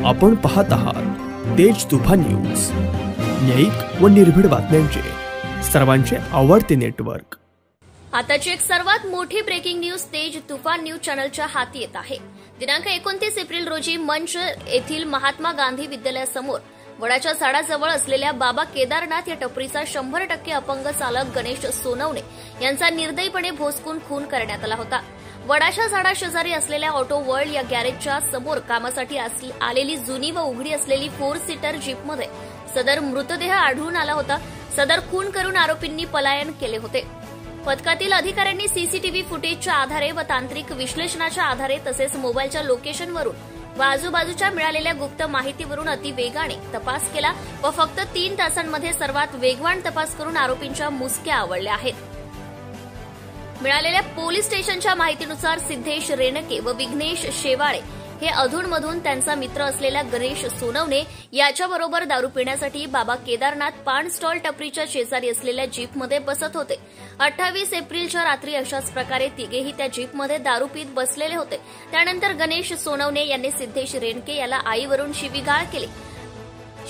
आपण पाहत आहात तेज तुफान न्यूज, न्यायिक व निर्भीड बातम्यांचे सर्वांचे आवडते नेटवर्क। आताची एक सर्वात मोठी ब्रेकिंग न्यूज तेज तुफान न्यूज चॅनलच्या हाती येत आहे। दिनांक 29 एप्रिल रोजी मंच येथील महात्मा गांधी विद्यालयासमोर वडाच्या झाडाजवळ असलेल्या बाबा केदारनाथ या टपरीचा 100% अपंग चालक गणेश सोनवणे यांचा निर्दयीपणे भोसकून खून करण्यात आला होता। वडाच्या झाडाशेजारी असलेल्या ऑटो वर्ल्ड या गॅरेजच्या समोर कामासाठी आलेली जुनी व उघडी असलेली 4 सीटर जीपमध्ये सदर मृतदेह आढळून आला होता। सदर खून करून आरोपींनी पलायन केले होते। पथकातील अधिकाऱ्यांनी सीसीटीव्ही फुटेजच्या आधारे व तांत्रिक विश्लेषणाच्या आधारे तसेच मोबाईलच्या लोकेशनवरून व आजूबाजूच्या मिळालेल्या गुप्त माहितीवरून अतिवेगाने तपास केला व फक्त 3 तासांमध्ये सर्वात वेगवान तपास करून आरोपींच्या मुसक्या आवळल्या आहेत। मिळालेल्या पोलीस स्टेशनच्या माहितीनुसार सिद्धेश रेणके व विघ्नेश शेवाळे हे अधूनमधून त्यांचा मित्र असलेला गणेश सोनवणे याच्याबरोबर दारू पिण्यासाठी बाबा केदारनाथ पान स्टॉल टपरीच्या शेजारी असलेल्या जीपमध्ये बसत होते। 28 एप्रिलच्या रात्री अशाच प्रकारे तिघेही त्या जीपमध्ये दारू पीत बसलेले होते। त्यानंतर गणेश सोनवणे यांनी सिद्धेश रेणके याला आईवरून शिवीगाळ केली।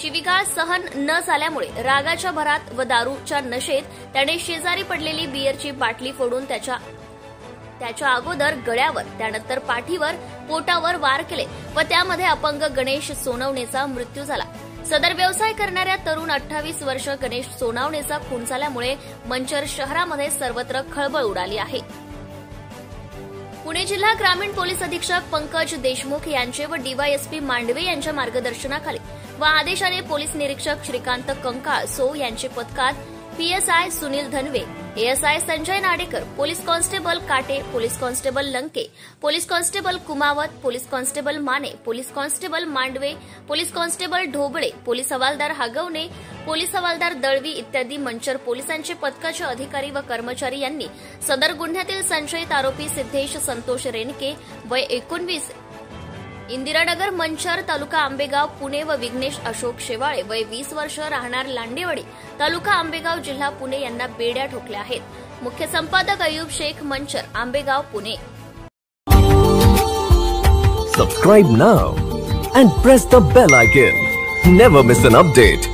शिवीगाळ सहन न झाल्यामुळे रागाच्या भरात व दारूच्या नशेत त्याने शेजारी पडलेली बियरची बाटली फोडून त्याच्या अगोदर गळ्यावर त्यानंतर पाठीवर पोटावर वार केले व त्यामध्ये अपंग गणेश सोनवणेचा मृत्यू झाला। सदर व्यवसाय करणाऱ्या तरुण 28 वर्ष गणेश सोनवणेचा खून झाल्यामुळे मंचर शहरामध्ये सर्वत्र खळबळ उडाली आहे। पुणे जिल्हा ग्रामीण पोलीस अधीक्षक पंकज देशमुख यांचे व डीवायएसपी मांडवे यांच्या मार्गदर्शनाखाली व आदेशाने पोलीस निरीक्षक श्रीकांत कंकाळ सो यांचे पथकात PSI Sunil Dhanve, ASI Sanjay Nadekar, police constable Kate, police constable Lanke, police constable Kumawat, police constable Mane, police constable Mandve, police constable Dhoble, police हवालदार हागवणे, पोलीस हवालदार दळवी इत्यादी मंचर पोलिसांचे पथकाचे अधिकारी व कर्मचारी यांनी सदर गुन्ह्यातील संशयित आरोपी सिद्धेश संतोष रेणके वय 19 इंदिरानगर मंचर तालुका आंबेगाव पुणे व विघ्नेश अशोक शेवाळे वय 20 वर्ष राहणार लांडेवाडी तालुका आंबेगाव जिल्हा पुणे यांना बेड्या ठोकल्या आहेत। मुख्य संपादक Ayub Shaikh Manchar Ambegaon Pune. Subscribe now and press the bell icon. Never miss an update.